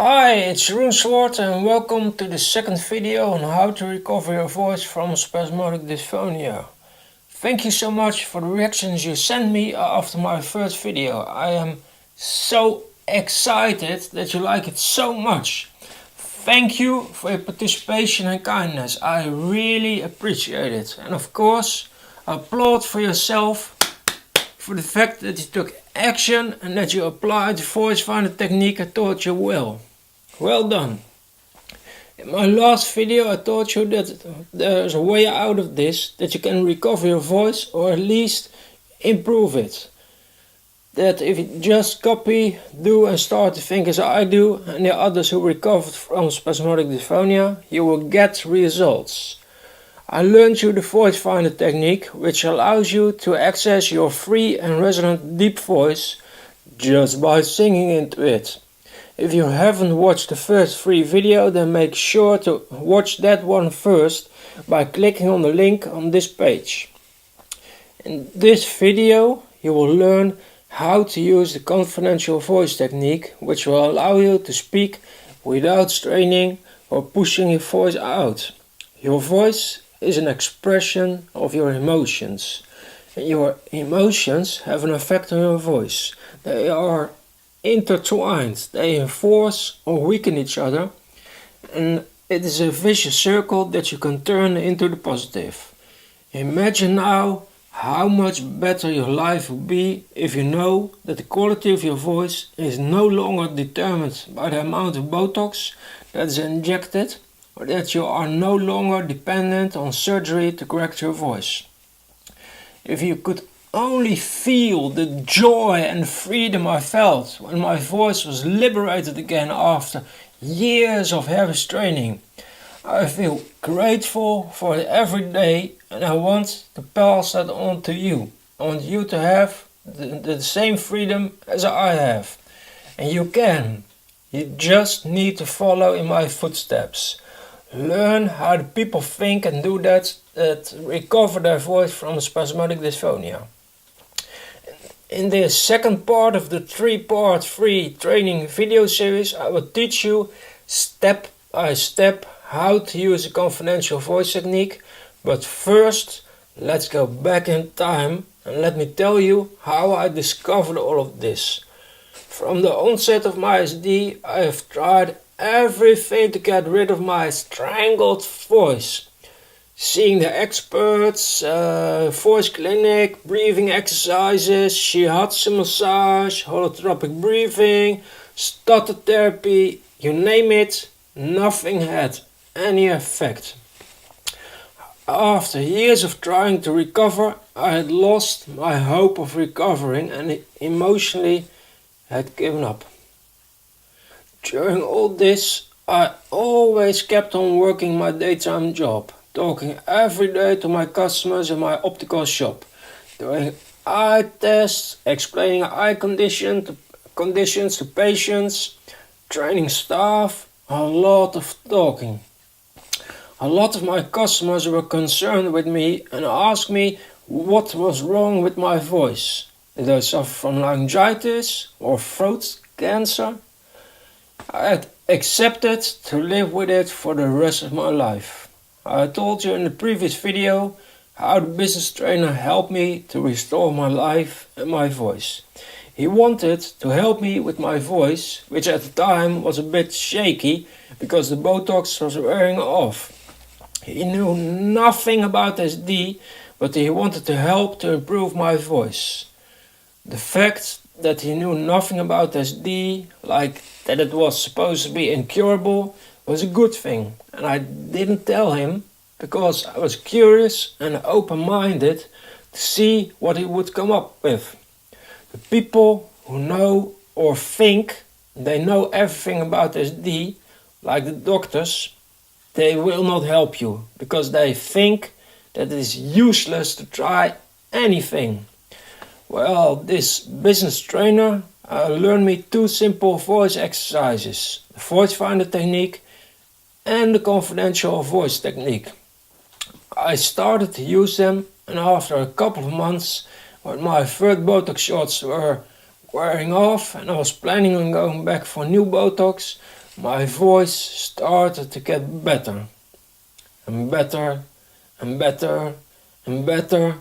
Hi, it's Jeroen Swart and welcome to the second video on how to recover your voice from Spasmodic Dysphonia. Thank you so much for the reactions you sent me after my first video. I am so excited that you like it so much. Thank you for your participation and kindness. I really appreciate it. And of course, applaud for yourself for the fact that you took action and that you applied the voice finder technique I taught you well. Well done. In my last video I taught you that there's a way out of this, that you can recover your voice or at least improve it. That if you just copy, do and start to think as I do and the others who recovered from spasmodic dysphonia, you will get results. I learned you the voice finder technique, which allows you to access your free and resonant deep voice just by singing into it. If you haven't watched the first free video, then make sure to watch that one first by clicking on the link on this page. In this video you will learn how to use the confidential voice technique, which will allow you to speak without straining or pushing your voice out. Your voice is an expression of your emotions, and your emotions have an effect on your voice. They are intertwined, they enforce or weaken each other, and it is a vicious circle that you can turn into the positive. Imagine now how much better your life would be if you know that the quality of your voice is no longer determined by the amount of Botox that is injected, or that you are no longer dependent on surgery to correct your voice. If you could only feel the joy and freedom I felt when my voice was liberated again after years of heavy training. I feel grateful for it every day, and I want to pass that on to you. I want you to have the same freedom as I have. And you can. You just need to follow in my footsteps. Learn how the people think and do that recover their voice from spasmodic dysphonia. In this second part of the 3-part free training video series, I will teach you step by step how to use the confidential voice technique. But first, let's go back in time and let me tell you how I discovered all of this. From the onset of my SD, I have tried everything to get rid of my strangled voice. Seeing the experts, voice clinic, breathing exercises, shiatsu massage, holotropic breathing, stutter therapy, you name it, nothing had any effect. After years of trying to recover, I had lost my hope of recovering and emotionally had given up. During all this, I always kept on working my daytime job, talking every day to my customers in my optical shop, doing eye tests, explaining eye conditions to patients, training staff, a lot of talking. A lot of my customers were concerned with me and asked me what was wrong with my voice. Did I suffer from laryngitis or throat cancer? I had accepted to live with it for the rest of my life. I told you in the previous video how the business trainer helped me to restore my life and my voice. He wanted to help me with my voice, which at the time was a bit shaky because the Botox was wearing off. He knew nothing about SD, but he wanted to help to improve my voice. The fact that he knew nothing about SD, like that it was supposed to be incurable, was a good thing, and I didn't tell him because I was curious and open-minded to see what he would come up with. The people who know or think they know everything about SD, like the doctors, they will not help you because they think that it is useless to try anything. Well, this business trainer learned me 2 simple voice exercises, the voice finder technique and the confidential voice technique. I started to use them, and after a couple of months, when my third Botox shots were wearing off and I was planning on going back for new Botox, my voice started to get better and better and better and better.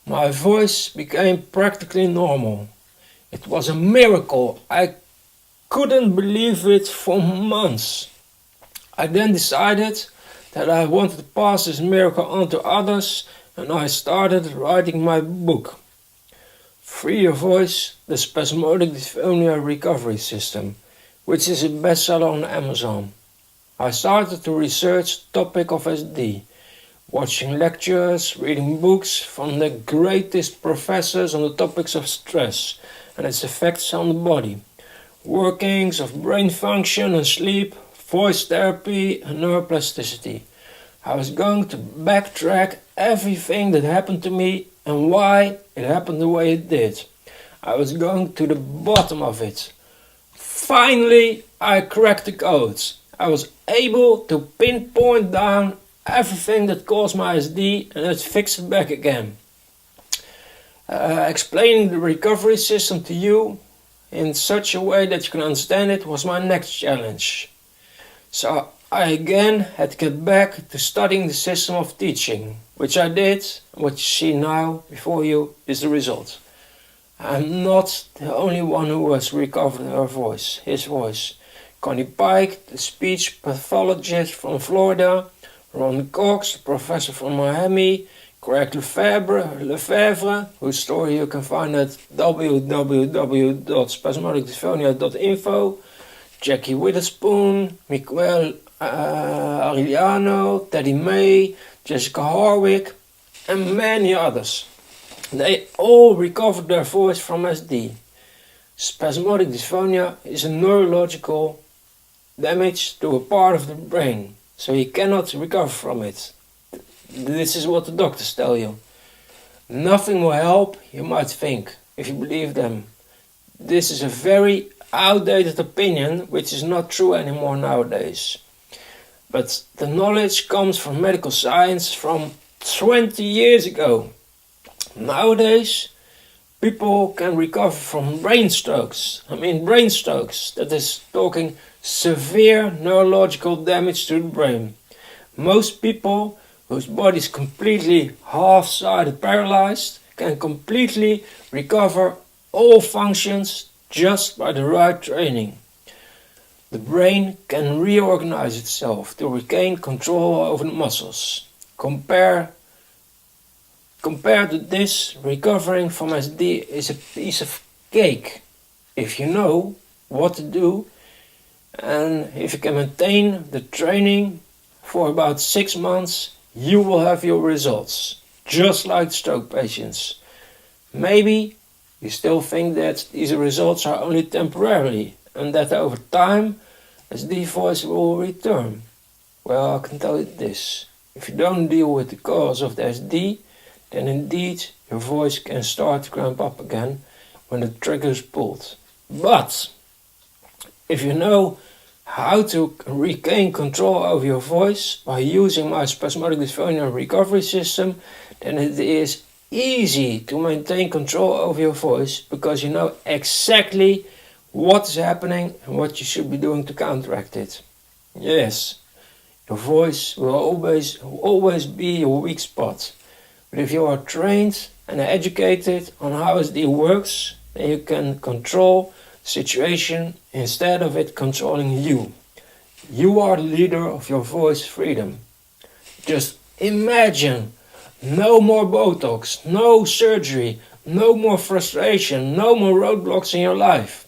My voice became practically normal. It was a miracle. I couldn't believe it for months. I then decided that I wanted to pass this miracle on to others, and I started writing my book. Free Your Voice, the Spasmodic Dysphonia Recovery System, which is a bestseller on Amazon. I started to research the topic of SD, watching lectures, reading books from the greatest professors on the topics of stress and its effects on the body, workings of brain function and sleep, voice therapy and neuroplasticity. I was going to backtrack everything that happened to me and why it happened the way it did. I was going to the bottom of it. Finally, I cracked the code. I was able to pinpoint down everything that caused my SD and let's fix it back again. Explaining the recovery system to you in such a way that you can understand it was my next challenge. So I again had to get back to studying the system of teaching, which I did. What you see now before you is the result. I'm not the only one who has recovered his voice. Connie Pike, the speech pathologist from Florida, Ron Cox, the professor from Miami, Greg Lefebvre, whose story you can find at www.spasmodicdysphonia.info, Jackie Witherspoon, Miguel Arellano, Teddy May, Jessica Harwick, and many others. They all recovered their voice from SD. Spasmodic dysphonia is a neurological damage to a part of the brain, so you cannot recover from it. This is what the doctors tell you. Nothing will help, you might think, if you believe them. This is a very outdated opinion, which is not true anymore nowadays. But the knowledge comes from medical science from 20 years ago. Nowadays, people can recover from brain strokes. Brain strokes, that is talking severe neurological damage to the brain. Most people whose body is completely half-sided paralyzed can completely recover all functions just by the right training. The brain can reorganize itself to regain control over the muscles. Compared to this, recovering from SD is a piece of cake if you know what to do and if you can maintain the training for about 6 months. You will have your results, just like stroke patients. Maybe you still think that these results are only temporary and that over time SD voice will return. Well, I can tell you this. If you don't deal with the cause of the SD, then indeed your voice can start to cramp up again when the trigger is pulled. But if you know how to regain control over your voice by using my Spasmodic Dysphonia recovery system, then it is easy to maintain control over your voice because you know exactly what is happening and what you should be doing to counteract it. Yes, your voice will always be your weak spot. But if you are trained and educated on how SD works, then you can control situation instead of it controlling you. You are the leader of your voice freedom. Just imagine no more Botox, no surgery, no more frustration, no more roadblocks in your life.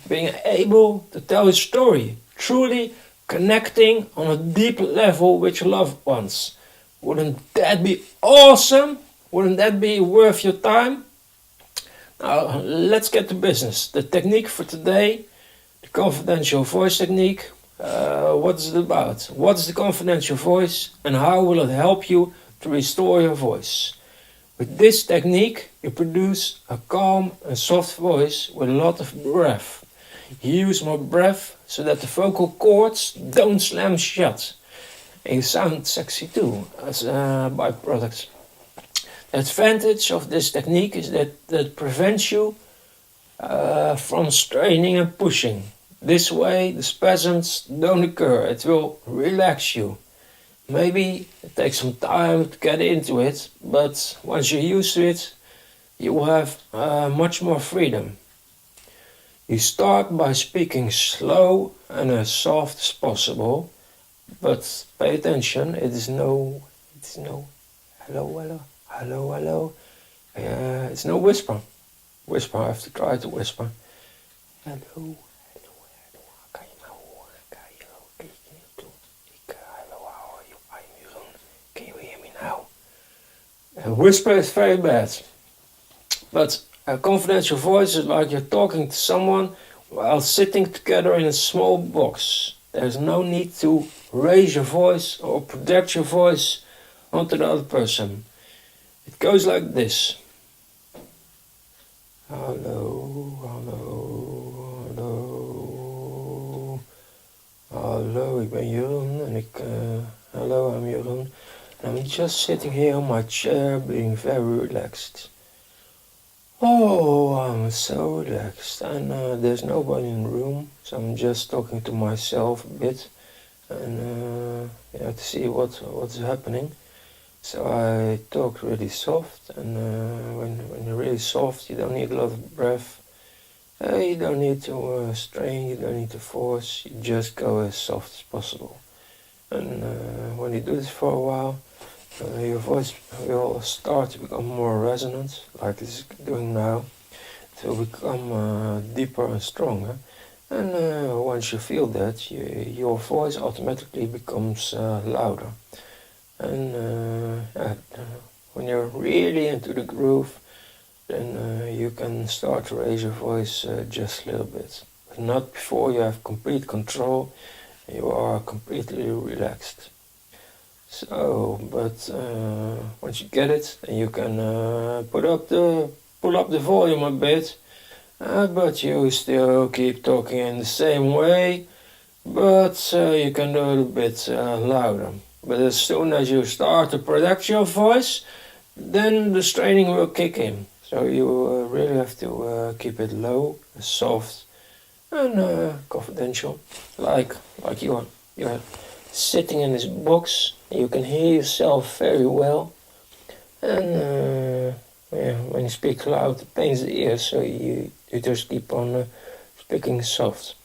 Being able to tell a story, truly connecting on a deep level with your loved ones. Wouldn't that be awesome? Wouldn't that be worth your time? Now, let's get to business. The technique for today, the confidential voice technique. What is it about? What is the confidential voice and how will it help you to restore your voice? With this technique, you produce a calm and soft voice with a lot of breath. You use more breath so that the vocal cords don't slam shut. And you sound sexy too as a byproduct. The advantage of this technique is that it prevents you from straining and pushing. This way the spasms don't occur. It will relax you. Maybe it takes some time to get into it, but once you're used to it, you will have much more freedom. You start by speaking slow and as soft as possible, but pay attention, it's no hello, hello, hello, hello. It's no whisper. Whisper, I have to try to whisper. Hallo, hallo, hallo, kan je me horen? Kan je niet doen? Hello, how are you? I'm Jeroen. Can you hear me now? A whisper is very bad. But a confidential voice is like you're talking to someone while sitting together in a small box. There's no need to raise your voice or project your voice onto the other person. It goes like this. Hallo, hallo, hallo. Hallo, ik ben Jeroen en hello, I'm Jeroen. And I'm just sitting here on my chair being very relaxed. Oh, I'm so relaxed and there's nobody in the room, so I'm just talking to myself a bit and to see what's happening. So I talk really soft, and when you're really soft, you don't need a lot of breath. You don't need to strain, you don't need to force, you just go as soft as possible. And when you do this for a while, your voice will start to become more resonant, like it's doing now. It will become deeper and stronger. And once you feel that, your voice automatically becomes louder. And when you're really into the groove, then you can start to raise your voice just a little bit. But not before you have complete control, you are completely relaxed. So, but once you get it, then you can pull up the volume a bit, but you still keep talking in the same way, but you can do it a bit louder. But as soon as you start to project your voice, then the straining will kick in. So you really have to keep it low, soft, and confidential, like you're sitting in this box. You can hear yourself very well, and when you speak loud, it pains the ears. So you just keep on speaking soft.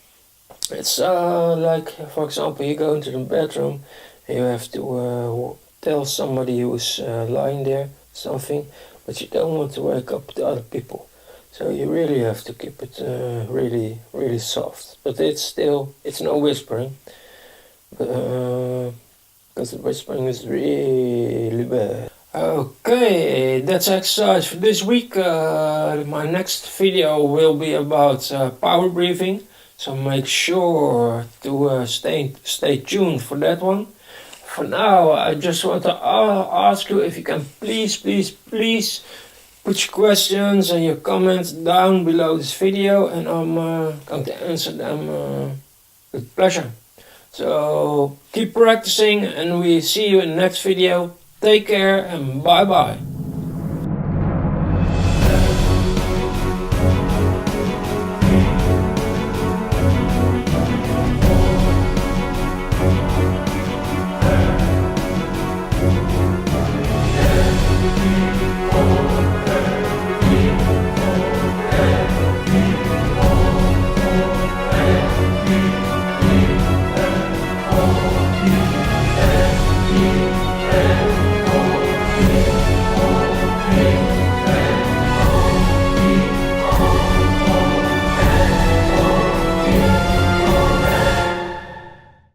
It's like, for example, you go into the bedroom. You have to tell somebody who's lying there something, but you don't want to wake up the other people. So you really have to keep it really, really soft. But it's no whispering, because the whispering is really bad. Okay, that's exercise for this week. My next video will be about power breathing, so make sure to stay tuned for that one. For now, I just want to ask you if you can please put your questions and your comments down below this video, and I'm going to answer them with pleasure. So keep practicing, and we see you in the next video. Take care and bye bye.